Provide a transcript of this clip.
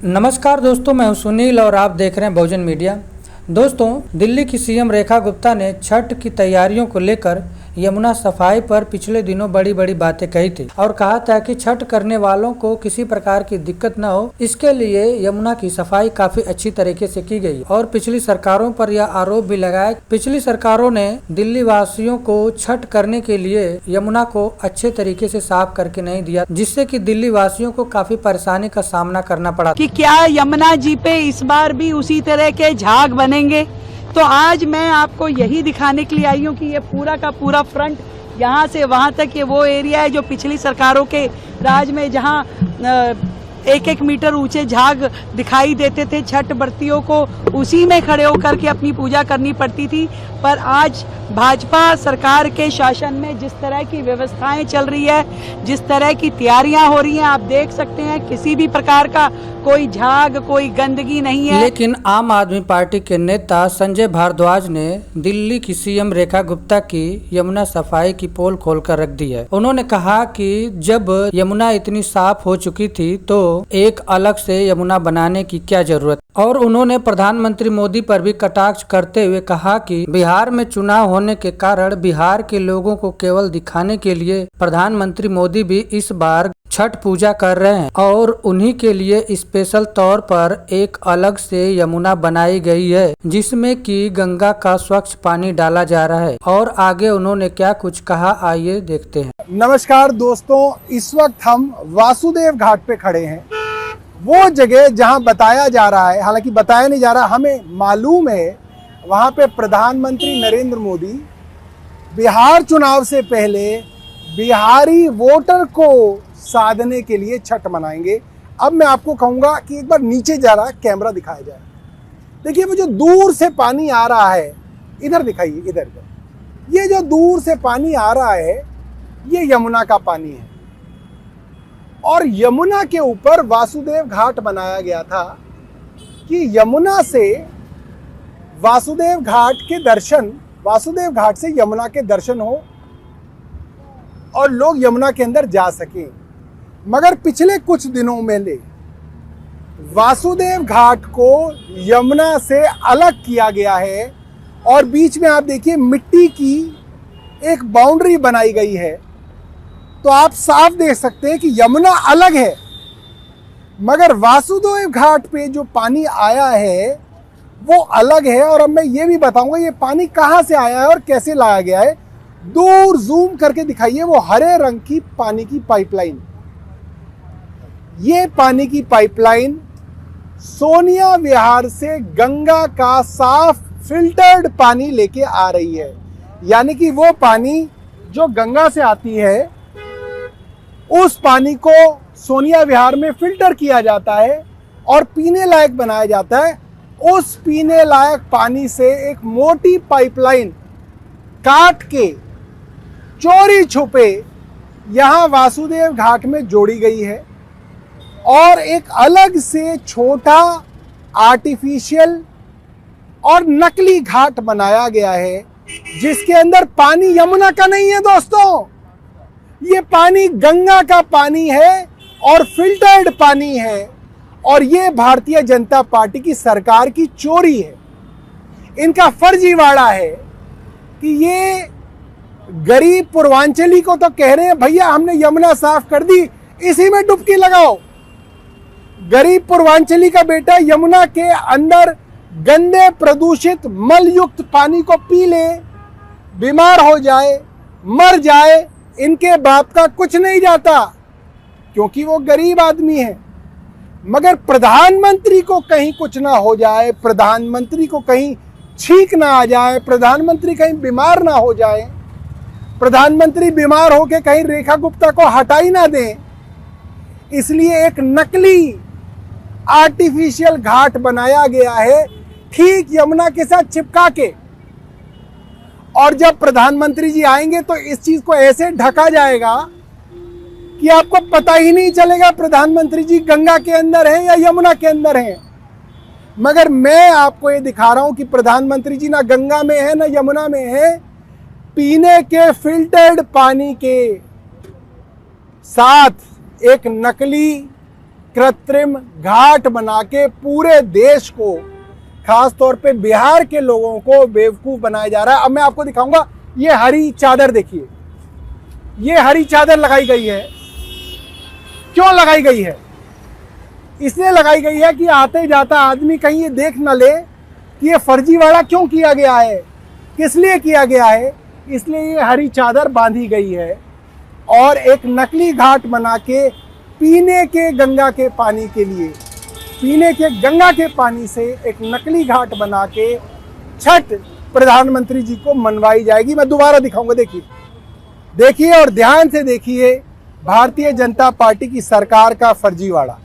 नमस्कार दोस्तों, मैं हूं सुनील और आप देख रहे हैं बहुजन मीडिया। दोस्तों, दिल्ली की सीएम रेखा गुप्ता ने छठ की तैयारियों को लेकर यमुना सफाई पर पिछले दिनों बड़ी बड़ी बातें कही थी और कहा था कि छठ करने वालों को किसी प्रकार की दिक्कत न हो, इसके लिए यमुना की सफाई काफी अच्छी तरीके से की गई। और पिछली सरकारों पर यह आरोप भी लगाया, पिछली सरकारों ने दिल्ली वासियों को छठ करने के लिए यमुना को अच्छे तरीके से साफ करके नहीं दिया, जिससे कि दिल्ली वासियों को काफी परेशानी का सामना करना पड़ा कि क्या यमुना जी पे इस बार भी उसी तरह के झाग बनेंगे। तो आज मैं आपको यही दिखाने के लिए आई हूँ कि ये पूरा का पूरा फ्रंट यहाँ से वहाँ तक ये वो एरिया है जो पिछली सरकारों के राज में जहाँ 1-1 मीटर ऊंचे झाग दिखाई देते थे, छठ व्रतियों को उसी में खड़े होकर के अपनी पूजा करनी पड़ती थी। पर आज भाजपा सरकार के शासन में जिस तरह की व्यवस्थाएं चल रही है, जिस तरह की तैयारियां हो रही हैं, आप देख सकते हैं किसी भी प्रकार का कोई झाग, कोई गंदगी नहीं है। लेकिन आम आदमी पार्टी के नेता संजय भारद्वाज ने दिल्ली की सीएम रेखा गुप्ता की यमुना सफाई की पोल खोलकर रख दी है। उन्होंने कहा कि जब यमुना इतनी साफ हो चुकी थी तो एक अलग से यमुना बनाने की क्या जरूरत। और उन्होंने प्रधानमंत्री मोदी पर भी कटाक्ष करते हुए कहा कि बिहार में चुनाव होने के कारण बिहार के लोगों को केवल दिखाने के लिए प्रधानमंत्री मोदी भी इस बार छठ पूजा कर रहे हैं और उन्हीं के लिए स्पेशल तौर पर एक अलग से यमुना बनाई गई है, जिसमें कि गंगा का स्वच्छ पानी डाला जा रहा है। और आगे उन्होंने क्या कुछ कहा, आइए देखते हैं। नमस्कार दोस्तों, इस वक्त हम वासुदेव घाट पे खड़े हैं, वो जगह जहां बताया जा रहा है, हालांकि बताया नहीं जा रहा, हमें मालूम है वहां पे प्रधानमंत्री नरेंद्र मोदी बिहार चुनाव से पहले बिहारी वोटर को साधने के लिए छठ मनाएंगे। अब मैं आपको कहूंगा कि एक बार नीचे जा रहा कैमरा दिखाया जाए। देखिए वो जो दूर से पानी आ रहा है, इधर दिखाइए, इधर ये जो दूर से पानी आ रहा है ये यमुना का पानी है। और यमुना के ऊपर वासुदेव घाट बनाया गया था कि यमुना से वासुदेव घाट के दर्शन, वासुदेव घाट से यमुना के दर्शन हो और लोग यमुना के अंदर जा सकें। मगर पिछले कुछ दिनों में वासुदेव घाट को यमुना से अलग किया गया है और बीच में आप देखिए मिट्टी की एक बाउंड्री बनाई गई है। तो आप साफ देख सकते हैं कि यमुना अलग है, मगर वासुदेव घाट पे जो पानी आया है वो अलग है। और अब मैं ये भी बताऊंगा ये पानी कहाँ से आया है और कैसे लाया गया है। दूर जूम करके दिखाइए वो हरे रंग की पानी की पाइपलाइन। ये पानी की पाइपलाइन सोनिया विहार से गंगा का साफ फिल्टर्ड पानी लेके आ रही है। यानी कि वो पानी जो गंगा से आती है उस पानी को सोनिया विहार में फिल्टर किया जाता है और पीने लायक बनाया जाता है। उस पीने लायक पानी से एक मोटी पाइपलाइन काट के चोरी छुपे यहां वासुदेव घाट में जोड़ी गई है और एक अलग से छोटा आर्टिफिशियल और नकली घाट बनाया गया है, जिसके अंदर पानी यमुना का नहीं है। दोस्तों, ये पानी गंगा का पानी है और फिल्टर्ड पानी है और ये भारतीय जनता पार्टी की सरकार की चोरी है। इनका फर्जीवाड़ा है कि ये गरीब पूर्वांचली को तो कह रहे हैं भैया हमने यमुना साफ कर दी, इसी में डुबकी लगाओ। गरीब पूर्वांचली का बेटा यमुना के अंदर गंदे प्रदूषित मल युक्त पानी को पी ले, बीमार हो जाए, मर जाए, इनके बाप का कुछ नहीं जाता क्योंकि वो गरीब आदमी है। मगर प्रधानमंत्री को कहीं कुछ ना हो जाए, प्रधानमंत्री को कहीं छींक ना आ जाए, प्रधानमंत्री कहीं बीमार ना हो जाए, प्रधानमंत्री बीमार होके कहीं रेखा गुप्ता को हटाई ना दें, इसलिए एक नकली आर्टिफिशियल घाट बनाया गया है ठीक यमुना के साथ चिपका के। और जब प्रधानमंत्री जी आएंगे तो इस चीज को ऐसे ढका जाएगा कि आपको पता ही नहीं चलेगा प्रधानमंत्री जी गंगा के अंदर हैं या यमुना के अंदर हैं। मगर मैं आपको ये दिखा रहा हूं कि प्रधानमंत्री जी ना गंगा में है ना यमुना में है, पीने के फिल्टर्ड पानी के साथ एक नकली कृत्रिम घाट बना के पूरे देश को, खास तौर पे बिहार के लोगों को बेवकूफ बनाया जा रहा है। अब मैं आपको दिखाऊंगा, ये हरी चादर देखिए, ये हरी चादर लगाई गई है। क्यों लगाई गई है? इसलिए लगाई गई है कि आते जाता आदमी कहीं ये देख न ले कि ये फर्जीवाड़ा क्यों किया गया है, किस लिए किया गया है। इसलिए ये हरी चादर बांधी गई है और एक नकली घाट बना के पीने के गंगा के पानी के लिए, पीने के गंगा के पानी से एक नकली घाट बना के छठ प्रधानमंत्री जी को मनवाई जाएगी। मैं दोबारा दिखाऊंगा, देखिए देखिए और ध्यान से देखिए भारतीय जनता पार्टी की सरकार का फर्जीवाड़ा।